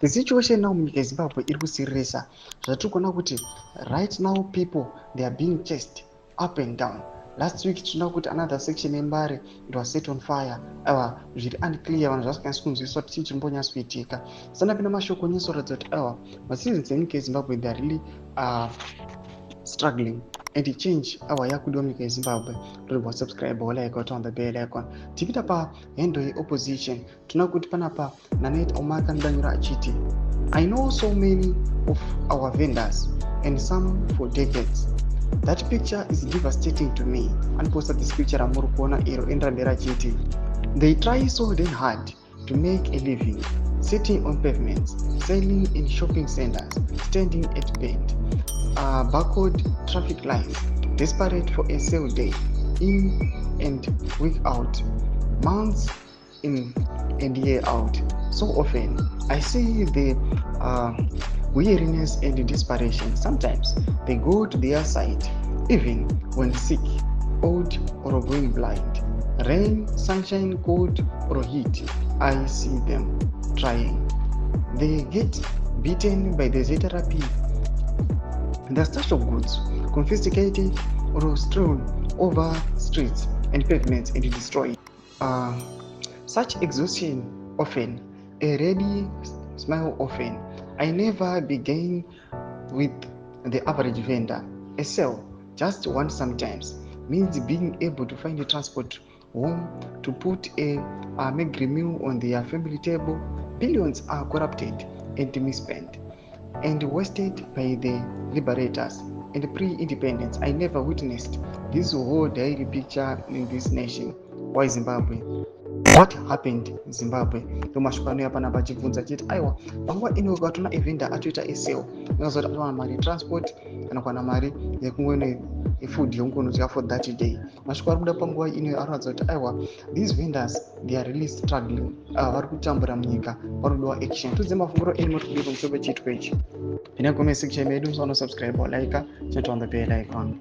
The situation now in Zimbabwe is serious. Right now people they are being chased up and down. Last week tinakuti another section embare it was set on fire. Zviri unclear vanhu zvasikanzwiswa kuti chii chimbonyatsoitika. Sana pina mashoko nyesoratidza kuti macitizens enyika yeZimbabwe they are really struggling and the change yakudiwa munyika yeZimbabwe. Don't subscribe or like or turn the bell icon. Tipita pa hendo opposition tinakuti panapa naneta umakandanyura achiti I know so many of our vendors and some for decades. That picture is devastating to me. And posted this picture amurukona ero endradera chiti. They try so damn hard to make a living, sitting on pavements, selling in shopping centers, standing at bend, barcode traffic lights, desperate for a sale day, in and week out, months in and year out. So often I see the weariness and the desperation. Sometimes they go to their side even when sick, old or going blind. Rain, sunshine, cold or heat, I see them trying. They get beaten by the therapy. The stash of goods confiscated or strewn over streets and pavements and destroyed. Such exhaustion often, a ready smile often. I never began with the average vendor. A sale, just one sometimes, means being able to find a transport home to put a meagre meal on their family table. Billions are corrupted and misspent and wasted by the liberators and pre-independence. I never witnessed this whole daily picture in this nation. Why Zimbabwe? What happened in Zimbabwe? Tomashukano yapana pachibvunza chiti aiwa panguva ino kwatona evenda atoita esale inozoti atona mari transport kana kwana mari yekumwe food yongonodya for that day. Mashoko ari kuda panguva ino anoratidza kuti aiwa these vendors they are really struggling. Vari kutambura munyika vari kudiwa action. Tudze mafunguro eni moti kudiro musobe chitwe ichi. Ine comment section medu, so subscribe or like, turn on the bell icon.